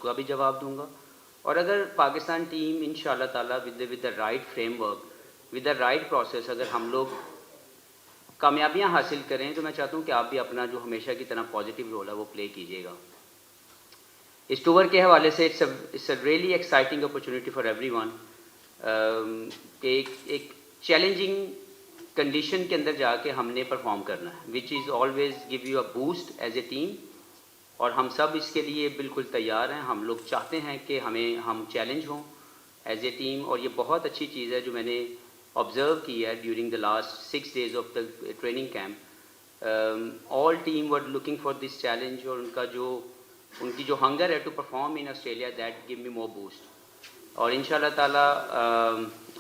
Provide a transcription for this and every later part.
کا بھی جواب دوں گا. اور اگر پاکستان ٹیم انشاءاللہ تعالیٰ with the right frame work, with the right process اگر ہم لوگ کامیابیاں حاصل کریں تو میں چاہتا ہوں کہ آپ بھی اپنا جو ہمیشہ کی طرح پازیٹیو رول ہے وہ پلے کیجیے گا. اس ٹور کے حوالے سے it's a really exciting opportunity for everyone کہ ایک چیلنجنگ کنڈیشن کے اندر جا کے ہم نے پرفارم کرنا ہے, which is always give you a boost as a team. اور ہم سب اس کے لیے بالکل تیار ہیں. ہم لوگ چاہتے ہیں کہ ہم چیلنج ہوں ایز اے ٹیم, اور یہ بہت اچھی چیز ہے جو میں نے آبزرو کی ہے during the last 6 days of the training camp. All team were looking for this challenge, اور ان کی جو ہنگر ہے to perform in Australia, that give me more boost. اور ان شاء اللہ تعالیٰ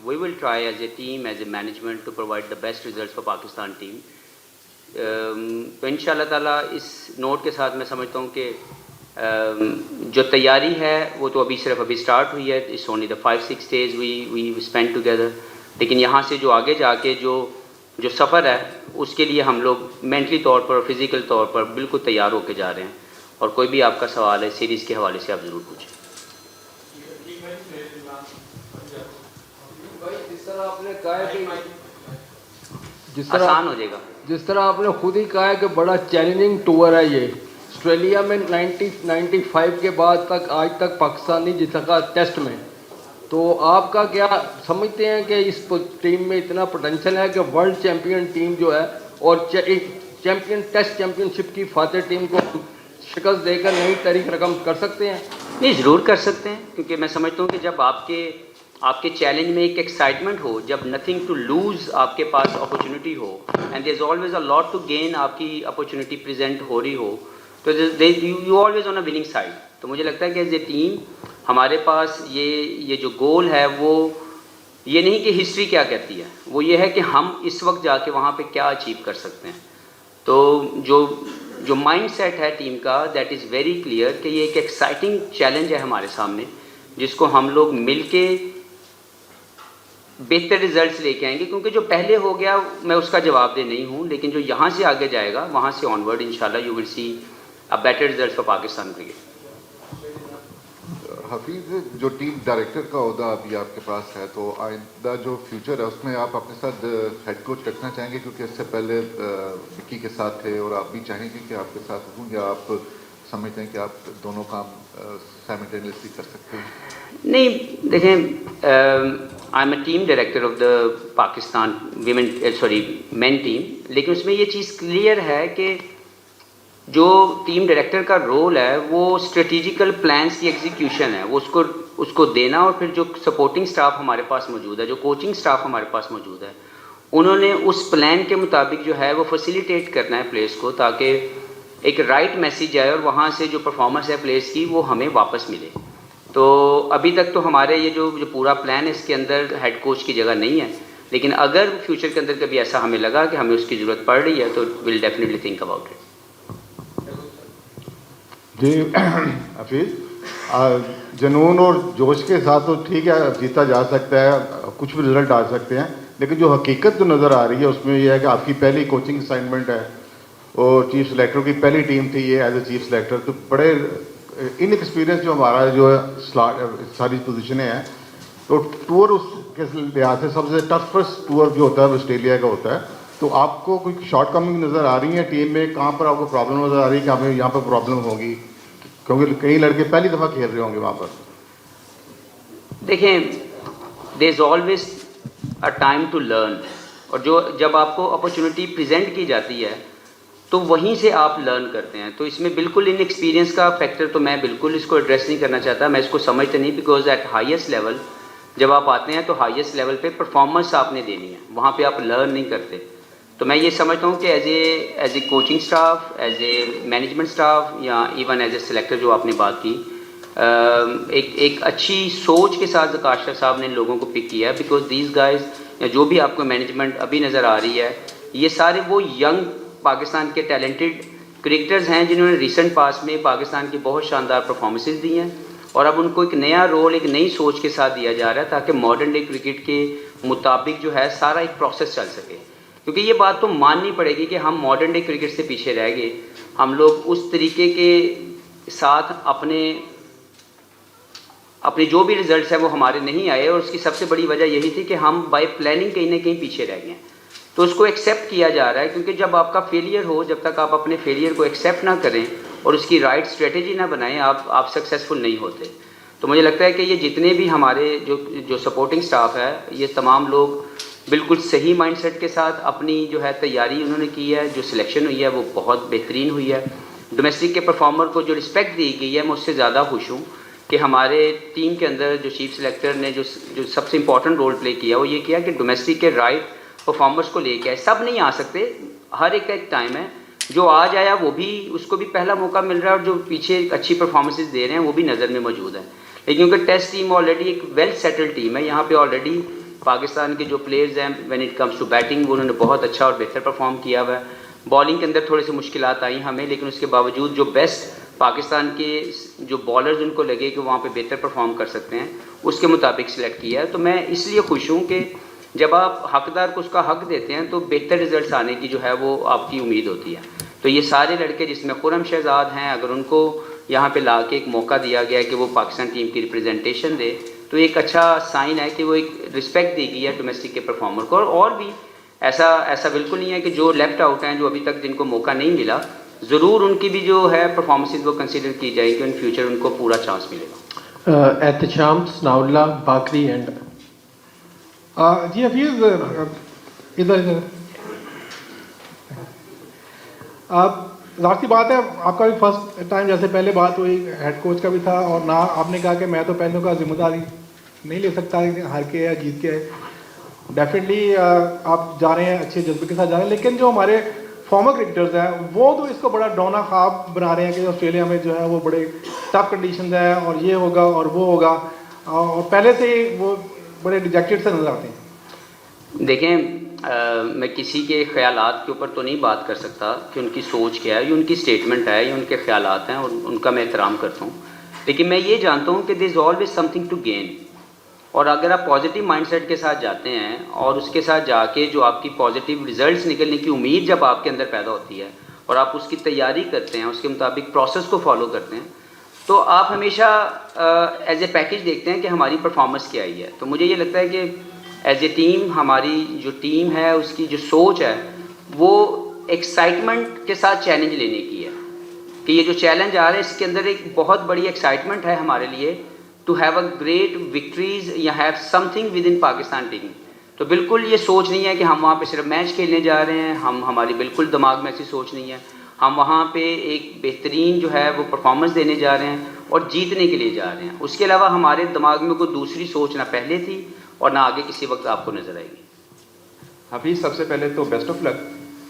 we will try as a team, as a management to provide the best results for Pakistan team. تو ان شاء اللہ تعالیٰ اس نوٹ کے ساتھ میں سمجھتا ہوں کہ جو تیاری ہے وہ تو صرف ابھی اسٹارٹ ہوئی ہے. It's only the 5-6 days we spend together. لیکن یہاں سے جو آگے جا کے جو سفر ہے اس کے لیے ہم لوگ مینٹلی طور پر اور فزیکل طور پر بالکل تیار ہو کے جا رہے ہیں. اور کوئی بھی آپ کا سوال ہے سیریز کے حوالے سے آپ ضرور پوچھیں. آسان ہو جائے گا. جس طرح آپ نے خود ہی کہا ہے کہ بڑا چیلنجنگ ٹور ہے یہ. آسٹریلیا میں 95 کے بعد تک آج تک پاکستان نہیں جیت سکا ٹیسٹ میں. تو آپ کا کیا سمجھتے ہیں کہ اس ٹیم میں اتنا پوٹینشیل ہے کہ ورلڈ چیمپئن ٹیم جو ہے اور چیمپئن ٹیسٹ چیمپئن شپ کی فاتح ٹیم کو شکست دے کر نئی تاریخ رقم کر سکتے ہیں؟ نہیں, ضرور کر سکتے ہیں, کیونکہ میں سمجھتا ہوں کہ جب آپ کے چیلنج میں ایک ایکسائٹمنٹ ہو, جب نتھنگ ٹو لوز آپ کے پاس اپرچونیٹی ہو, and there is always a lot to gain, آپ کی اپرچونیٹی پریزنٹ ہو رہی ہو, تو you always on a winning side. تو مجھے لگتا ہے کہ ایز اے ٹیم ہمارے پاس یہ جو گول ہے وہ یہ نہیں کہ ہسٹری کیا کہتی ہے, وہ یہ ہے کہ ہم اس وقت جا کے وہاں پہ کیا اچیو کر سکتے ہیں. تو جو مائنڈ سیٹ ہے ٹیم کا, دیٹ از ویری کلیئر کہ یہ ایک ایکسائٹنگ چیلنج ہے ہمارے سامنے, جس کو ہم لوگ مل کے بہتر ریزلٹس لے کے آئیں گے. کیونکہ جو پہلے ہو گیا میں اس کا جواب دہ نہیں ہوں, لیکن جو یہاں سے آگے جائے گا وہاں سے آن ورڈ انشاءاللہ you will see a better result for Pakistan cricket. Hafeez, جو ٹیم ڈائریکٹر کا عہدہ ابھی آپ کے پاس ہے, تو آئندہ جو فیوچر ہے اس میں آپ اپنے ساتھ ہیڈ کوچ رکھنا چاہیں گے, کیونکہ اس سے پہلے وکی کے ساتھ تھے, اور آپ بھی چاہیں گے کہ آپ کے ساتھ ہوں, یا آپ سمجھتے ہیں کہ آپ دونوں کام سائملٹینیسلی کر سکتے ہیں؟ نہیں, دیکھیں, I am a team director of the Pakistan men team, لیکن اس میں یہ چیز کلیئر ہے کہ جو ٹیم ڈائریکٹر کا رول ہے وہ اسٹریٹجیکل پلانس کی ایگزیکیوشن ہے, وہ اس کو دینا, اور پھر جو سپورٹنگ سٹاف ہمارے پاس موجود ہے, جو کوچنگ سٹاف ہمارے پاس موجود ہے, انہوں نے اس پلان کے مطابق جو ہے وہ فیسیلیٹیٹ کرنا ہے پلیس کو, تاکہ ایک رائٹ میسیج آئے اور وہاں سے جو پرفارمنس ہے پلیس کی وہ ہمیں واپس ملے. تو ابھی تک تو ہمارے یہ جو پورا پلان ہے اس کے اندر ہیڈ کوچ کی جگہ نہیں ہے, لیکن اگر فیوچر کے اندر کبھی ایسا ہمیں لگا کہ ہمیں اس کی ضرورت پڑ رہی ہے تو will definitely think about it. جی حفیظ, جنون اور جوش کے ساتھ تو ٹھیک ہے, جیتا جا سکتا ہے, کچھ بھی رزلٹ آ سکتے ہیں, لیکن جو حقیقت جو نظر آ رہی ہے اس میں یہ ہے کہ آپ کی پہلی کوچنگ اسائنمنٹ ہے, اور چیف سلیکٹر کی پہلی ٹیم تھی یہ ایز اے چیف سلیکٹر. تو بڑے ان ایکسپیرینس جو ہمارا جو ہے ساری پوزیشنیں ہیں, تو ٹور اس کے لحاظ سے سب سے ٹفسٹ ٹور جو ہوتا ہے آسٹریلیا کا ہوتا ہے. تو آپ کو کوئی شارٹ کمنگ نظر آ رہی ہیں ٹیم میں, کہاں پر آپ کو پرابلم نظر آ رہی ہے کہ ہمیں یہاں پر پرابلم ہوگی, کیونکہ کئی لڑکے پہلی دفعہ کھیل رہے ہوں گے وہاں پر؟ دیکھیں, there is always a time to learn, اور جب آپ کو اپرچونیٹی پریزنٹ کی جاتی ہے تو وہیں سے آپ لرن کرتے ہیں. تو اس میں بالکل ان ایکسپیرینس کا فیکٹر تو میں بالکل اس کو ایڈریس نہیں کرنا چاہتا, میں اس کو سمجھتا نہیں, بیکاز ایٹ ہائیسٹ لیول جب آپ آتے ہیں تو ہائیسٹ لیول پہ پرفارمنس آپ نے دینی ہے, وہاں پہ آپ لرن نہیں کرتے. تو میں یہ سمجھتا ہوں کہ as a coaching staff, as a management staff, یا ایون ایز اے سلیکٹر جو آپ نے بات کی, ایک اچھی سوچ کے ساتھ زکاشر صاحب نے لوگوں کو پک کیا ہے, بیکاز دیز گائز, جو بھی آپ کو مینجمنٹ ابھی نظر آ رہی ہے, یہ سارے وہ ینگ پاکستان کے ٹیلنٹڈ کرکٹرز ہیں جنہوں نے ریسنٹ پاس میں پاکستان کی بہت شاندار پرفارمنسز دی ہیں, اور اب ان کو ایک نیا رول, ایک نئی سوچ کے ساتھ دیا جا رہا ہے, تاکہ ماڈرن ڈے کرکٹ کے مطابق جو ہے سارا ایک پروسیس چل سکے. کیونکہ یہ بات تو ماننی پڑے گی کہ ہم ماڈرن ڈے کرکٹ سے پیچھے رہ گئے, ہم لوگ اس طریقے کے ساتھ اپنے اپنے جو بھی ریزلٹس ہیں وہ ہمارے نہیں آئے, اور اس کی سب سے بڑی وجہ یہی تھی کہ ہم بائی پلاننگ کہیں نہ کہیں پیچھے رہ گئے ہیں. تو اس کو ایکسیپٹ کیا جا رہا ہے, کیونکہ جب آپ کا فیلئر ہو, جب تک آپ اپنے فیلئر کو ایکسیپٹ نہ کریں اور اس کی رائٹ اسٹریٹجی نہ بنائیں, آپ سکسیزفل نہیں ہوتے. تو مجھے لگتا ہے کہ یہ جتنے بھی ہمارے جو سپورٹنگ سٹاف ہے, یہ تمام لوگ بالکل صحیح مائنڈ سیٹ کے ساتھ اپنی جو ہے تیاری انہوں نے کی ہے. جو سلیکشن ہوئی ہے وہ بہت بہترین ہوئی ہے. ڈومیسٹک کے پرفارمر کو جو رسپیکٹ دی گئی ہے, میں اس سے زیادہ خوش ہوں کہ ہمارے ٹیم کے اندر جو چیف سلیکٹر نے جو سب سے امپورٹنٹ رول پلے کیا وہ یہ کیا کہ ڈومیسٹک کے رائٹ پرفارمرس کو لے کے آئے. سب نہیں آ سکتے, ہر ایک کا ایک ٹائم ہے. جو آج آیا وہ بھی, اس کو بھی پہلا موقع مل رہا ہے, اور جو پیچھے اچھی پرفارمنسز دے رہے ہیں وہ بھی نظر میں موجود ہیں. لیکن کیونکہ ٹیسٹ ٹیم آلریڈی ایک ویل سیٹلڈ ٹیم ہے, یہاں پہ آلریڈی پاکستان کے جو پلیئرز ہیں when it comes to batting وہ انہوں نے بہت اچھا اور بہتر پرفارم کیا ہوا ہے. بالنگ کے اندر تھوڑے سے مشکلات آئیں ہمیں, لیکن اس کے باوجود جو بیسٹ پاکستان کے جو بالرز ان کو لگے کہ وہاں پہ بہتر پرفارم کر سکتے ہیں, اس کے مطابق سلیکٹ کیا ہے. تو میں اس لیے خوش ہوں کہ جب آپ حقدار کو اس کا حق دیتے ہیں تو بہتر رزلٹس آنے کی جو ہے وہ آپ کی امید ہوتی ہے. تو یہ سارے لڑکے جس میں خرم شہزاد ہیں, اگر ان کو یہاں پہ لا کے ایک موقع دیا گیا ہے کہ وہ پاکستان ٹیم کی ریپرزنٹیشن دے, تو ایک اچھا سائن ہے کہ وہ ایک رسپیکٹ دی گئی ہے ڈومیسٹک کے پرفارمر کو. اور بھی ایسا بالکل نہیں ہے کہ جو لیفٹ آؤٹ ہیں, جو ابھی تک جن کو موقع نہیں ملا, ضرور ان کی بھی جو ہے پرفارمنسز وہ کنسیڈر کی جائے گی, ان فیوچر ان کو پورا چانس ملے گا. احتشام ثناء اللہ باقری اینڈ جی حفیظ ادھر ظاہر سی بات ہے آپ کا بھی فرسٹ ٹائم جیسے پہلے بات ہوئی ہیڈ کوچ کا بھی تھا, اور نہ آپ نے کہا کہ میں تو پہلوں کا ذمہ داری نہیں لے سکتا ہار کے یا جیت کے. ڈیفینیٹلی آپ جا رہے ہیں اچھے جذبے کے ساتھ جا رہے ہیں, لیکن جو ہمارے فارمر کرکٹرز ہیں وہ تو اس کو بڑا ڈونا خواب بنا رہے ہیں کہ آسٹریلیا میں جو ہے وہ بڑے ٹف کنڈیشنز ہیں اور یہ ہوگا اور وہ ہوگا, اور پہلے سے ہی وہ بڑے ڈیجیکٹڈ سے نظر آتے ہیں. دیکھیں میں کسی کے خیالات کے اوپر تو نہیں بات کر سکتا کہ ان کی سوچ کیا ہے, یہ ان کی اسٹیٹمنٹ ہے, یہ ان کے خیالات ہیں, اور ان کا میں احترام کرتا ہوں. لیکن میں یہ جانتا ہوں کہ there is always something to gain, اور اگر آپ پازیٹیو مائنڈ سیٹ کے ساتھ جاتے ہیں اور اس کے ساتھ جا کے جو آپ کی پازیٹیو ریزلٹس نکلنے کی امید جب آپ کے اندر پیدا ہوتی ہے, اور آپ اس کی تیاری کرتے ہیں, اس کے مطابق پروسیس کو فالو کرتے ہیں, تو آپ ہمیشہ ایز اے پیکج دیکھتے ہیں کہ ہماری پرفارمنس کیا آئی ہے. تو مجھے یہ لگتا ہے کہ ایز اے ٹیم ہماری جو ٹیم ہے اس کی جو سوچ ہے وہ ایکسائٹمنٹ کے ساتھ چیلنج لینے کی ہے, کہ یہ جو چیلنج آ رہا ہے اس کے اندر ایک بہت بڑی ایکسائٹمنٹ ہے ہمارے لیے to have a great victories یا have something with in Pakistan team. تو بالکل یہ سوچ نہیں ہے کہ ہم وہاں پہ صرف میچ کھیلنے جا رہے ہیں, ہماری بالکل دماغ میں ایسی سوچ نہیں ہے. ہم وہاں پہ ایک بہترین جو ہے وہ پرفارمنس دینے جا رہے ہیں اور جیتنے کے لیے جا رہے ہیں. اس کے علاوہ ہمارے دماغ میں کوئی دوسری سوچ نہ پہلے تھی اور نہ آگے کسی وقت آپ کو نظر آئے گی. حفیظ سب سے پہلے تو بیسٹ آف لک.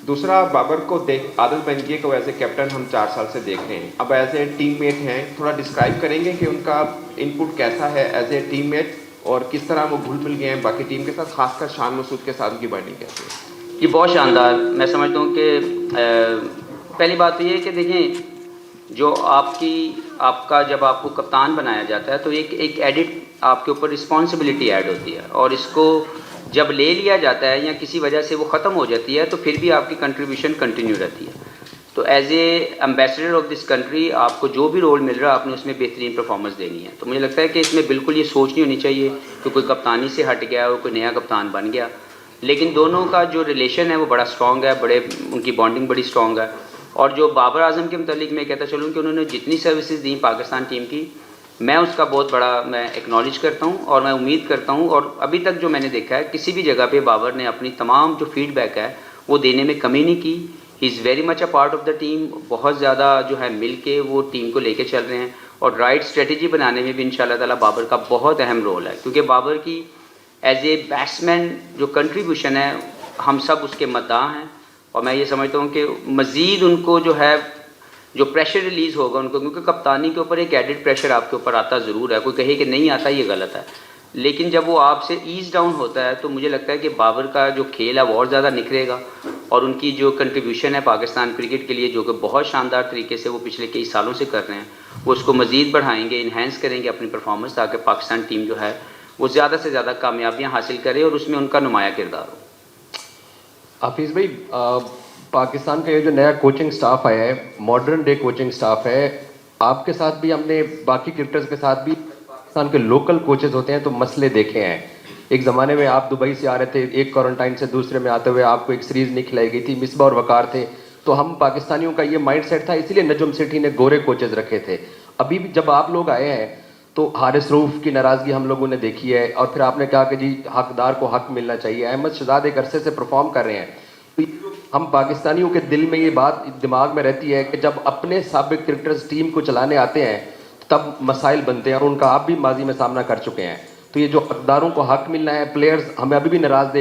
دوسرا بابر کو عادت بن گئی ہے کہ وہ ایز اے کیپٹن ہم 4 سال سے دیکھ رہے ہیں, اب ایز اے ٹیم میٹ ہیں, تھوڑا ڈسکرائب کریں گے کہ ان کا ان پٹ کیسا ہے ایز اے ٹیم میٹ, اور کس طرح وہ گھل مل گئے ہیں باقی ٹیم کے ساتھ, خاص کر شان مسعود کے ساتھ ان کی بائنڈنگ کیسے ہے؟ یہ بہت شاندار. میں سمجھتا ہوں کہ پہلی بات تو یہ ہے کہ دیکھیں جو آپ کا جب آپ کو کپتان بنایا جاتا ہے تو ایک ایڈٹ آپ کے اوپر رسپانسبلٹی ایڈ ہوتی ہے, اور اس کو جب لے لیا جاتا ہے یا کسی وجہ سے وہ ختم ہو جاتی ہے تو پھر بھی آپ کی کنٹریبیوشن کنٹینیو رہتی ہے. تو as a ambassador of this country آپ کو جو بھی رول مل رہا ہے آپ نے اس میں بہترین پرفارمنس دینی ہے. تو مجھے لگتا ہے کہ اس میں بالکل یہ سوچ نہیں ہونی چاہیے کہ کوئی کپتانی سے ہٹ گیا اور کوئی نیا کپتان بن گیا, لیکن دونوں کا جو ریلیشن ہے وہ بڑا اسٹرانگ ہے, ان کی بانڈنگ بڑی اسٹرانگ ہے. اور جو بابر اعظم کے متعلق میں کہتا چلوں کہ انہوں نے جتنی سروسز دیں پاکستان ٹیم کی, میں اس کا بہت بڑا میں ایکنالج کرتا ہوں, اور میں امید کرتا ہوں, اور ابھی تک جو میں نے دیکھا ہے کسی بھی جگہ پہ بابر نے اپنی تمام جو فیڈ بیک ہے وہ دینے میں کمی نہیں کی. He is very much a part of the team, بہت زیادہ جو ہے مل کے وہ ٹیم کو لے کے چل رہے ہیں, اور رائٹ اسٹریٹجی بنانے میں بھی انشاءاللہ تعالیٰ بابر کا بہت اہم رول ہے, کیونکہ بابر کی ایز اے بیٹسمین جو کنٹریبیوشن ہے ہم سب اس کے مداح ہیں. اور میں یہ سمجھتا ہوں کہ مزید ان کو جو ہے جو پریشر ریلیز ہوگا ان کو, کیونکہ کپتانی کے اوپر ایک ایڈڈ پریشر آپ کے اوپر آتا ضرور ہے, کوئی کہے کہ نہیں آتا یہ غلط ہے, لیکن جب وہ آپ سے ایز ڈاؤن ہوتا ہے تو مجھے لگتا ہے کہ بابر کا جو کھیل ہے وہ اور زیادہ نکھرے گا, اور ان کی جو کنٹریبیوشن ہے پاکستان کرکٹ کے لیے جو کہ بہت شاندار طریقے سے وہ پچھلے کئی سالوں سے کر رہے ہیں, وہ اس کو مزید بڑھائیں گے, انہینس کریں گے اپنی پرفارمنس, تاکہ پاکستان ٹیم جو ہے وہ زیادہ سے زیادہ کامیابیاں حاصل کرے اور اس میں ان کا نمایاں کردار ہو. حفیظ بھائی, پاکستان کا یہ جو نیا کوچنگ سٹاف آیا ہے, ماڈرن ڈے کوچنگ سٹاف ہے, آپ کے ساتھ بھی ہم نے باقی کرکٹرز کے ساتھ بھی پاکستان کے لوکل کوچز ہوتے ہیں تو مسئلے دیکھے ہیں. ایک زمانے میں آپ دبئی سے آ رہے تھے, ایک کوارنٹائن سے دوسرے میں آتے ہوئے آپ کو ایک سیریز نہیں کھلائی گئی تھی, مصباح اور وقار تھے, تو ہم پاکستانیوں کا یہ مائنڈ سیٹ تھا, اسی لیے نجم سیٹھی نے گورے کوچز رکھے تھے. ابھی بھی جب آپ لوگ آئے ہیں تو حارث رؤف کی ناراضگی ہم لوگوں نے دیکھی ہے, اور پھر آپ نے کہا کہ جی حقدار کو حق ملنا چاہیے. احمد شہزاد ایک عرصے سے پرفارم کر رہے ہیں. تو ہم پاکستانیوں کے دل میں یہ بات دماغ میں رہتی ہے کہ جب اپنے سابق کرکٹرز ٹیم کو چلانے آتے ہیں تب مسائل بنتے ہیں, اور ان کا آپ بھی ماضی میں سامنا کر چکے ہیں. تو یہ جو حقداروں کو حق ملنا ہے, پلیئرز ہمیں ابھی بھی ناراض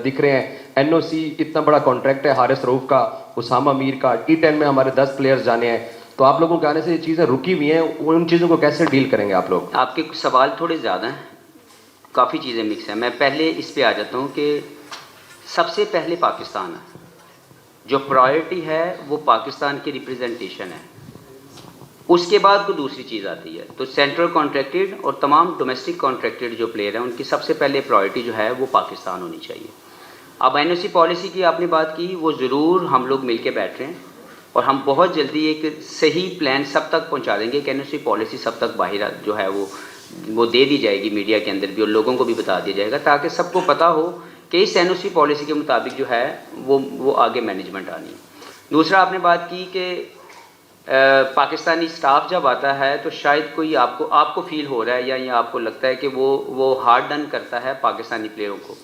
دکھ رہے ہیں. NOC اتنا بڑا کانٹریکٹ ہے حارث رؤف کا, اسامہ میر کا, T10 میں ہمارے 10 پلیئرز جانے ہیں. تو آپ لوگوں کے آنے سے یہ چیزیں رکی ہوئی ہیں, ان چیزوں کو کیسے ڈیل کریں گے آپ لوگ؟ آپ کے سوال تھوڑے زیادہ ہیں, کافی چیزیں مکس ہیں. میں پہلے اس پہ آ جاتا ہوں کہ سب سے پہلے پاکستان ہے, جو پرائرٹی ہے وہ پاکستان کی ریپرزنٹیشن ہے. اس کے بعد کوئی دوسری چیز آتی ہے. تو سینٹرل کانٹریکٹڈ اور تمام ڈومیسٹک کانٹریکٹڈ جو پلیئر ہیں ان کی سب سے پہلے پرائرٹی جو ہے وہ پاکستان ہونی چاہیے. اب NOC پالیسی کی آپ نے بات کی, وہ ضرور ہم لوگ مل کے بیٹھ رہے ہیں, اور ہم بہت جلدی ایک صحیح پلان سب تک پہنچا دیں گے کہ NOC پالیسی سب تک باہر جو ہے وہ دے دی جائے گی میڈیا کے اندر بھی, اور لوگوں کو بھی بتا دیا جائے گا تاکہ سب کو پتہ ہو کہ اس NOC پالیسی کے مطابق جو ہے وہ آگے مینجمنٹ آنی ہے. دوسرا آپ نے بات کی کہ پاکستانی سٹاف جب آتا ہے تو شاید کوئی آپ کو فیل ہو رہا ہے یا آپ کو لگتا ہے کہ وہ ہارڈ ڈن کرتا ہے پاکستانی پلیئروں کو.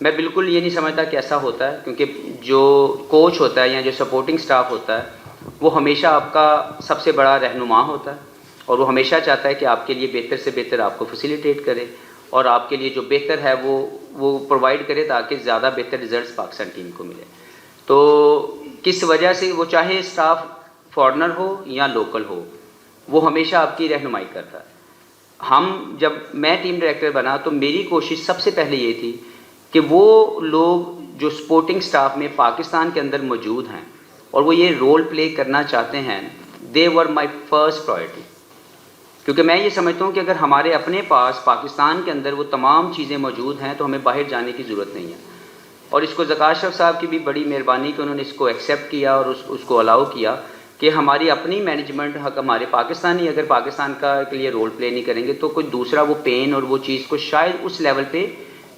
میں بالکل یہ نہیں سمجھتا کہ ایسا ہوتا ہے, کیونکہ جو کوچ ہوتا ہے یا جو سپورٹنگ سٹاف ہوتا ہے وہ ہمیشہ آپ کا سب سے بڑا رہنما ہوتا ہے, اور وہ ہمیشہ چاہتا ہے کہ آپ کے لیے بہتر سے بہتر آپ کو فیسیلیٹیٹ کرے, اور آپ کے لیے جو بہتر ہے وہ پرووائڈ کرے تاکہ زیادہ بہتر ریزلٹس پاکستان ٹیم کو ملے. تو کس وجہ سے وہ چاہے اسٹاف فارنر ہو یا لوکل ہو, وہ ہمیشہ آپ کی رہنمائی کرتا ہے. جب میں ٹیم ڈائریکٹر بنا تو میری کوشش سب سے پہلے یہ تھی کہ وہ لوگ جو سپورٹنگ سٹاف میں پاکستان کے اندر موجود ہیں اور وہ یہ رول پلے کرنا چاہتے ہیں, دے ور مائی فرسٹ پرائرٹی. کیونکہ میں یہ سمجھتا ہوں کہ اگر ہمارے اپنے پاس پاکستان کے اندر وہ تمام چیزیں موجود ہیں تو ہمیں باہر جانے کی ضرورت نہیں ہے. اور اس کو زکا اشرف صاحب کی بھی بڑی مہربانی کہ انہوں نے اس کو ایکسیپٹ کیا اور اس کو الاؤ کیا کہ ہماری اپنی مینجمنٹ ہمارے پاکستانی اگر پاکستان کا کے لیے رول پلے نہیں کریں گے تو کوئی دوسرا وہ پین اور وہ چیز کو شاید اس لیول پہ,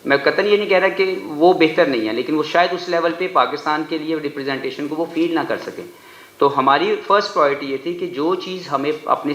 میں قطعاً یہ نہیں کہہ رہا کہ وہ بہتر نہیں ہے, لیکن وہ شاید اس لیول پہ پاکستان کے لیے ریپرزنٹیشن کو وہ فیل نہ کر سکیں. تو ہماری فرسٹ پرائرٹی یہ تھی کہ جو چیز ہمیں اپنے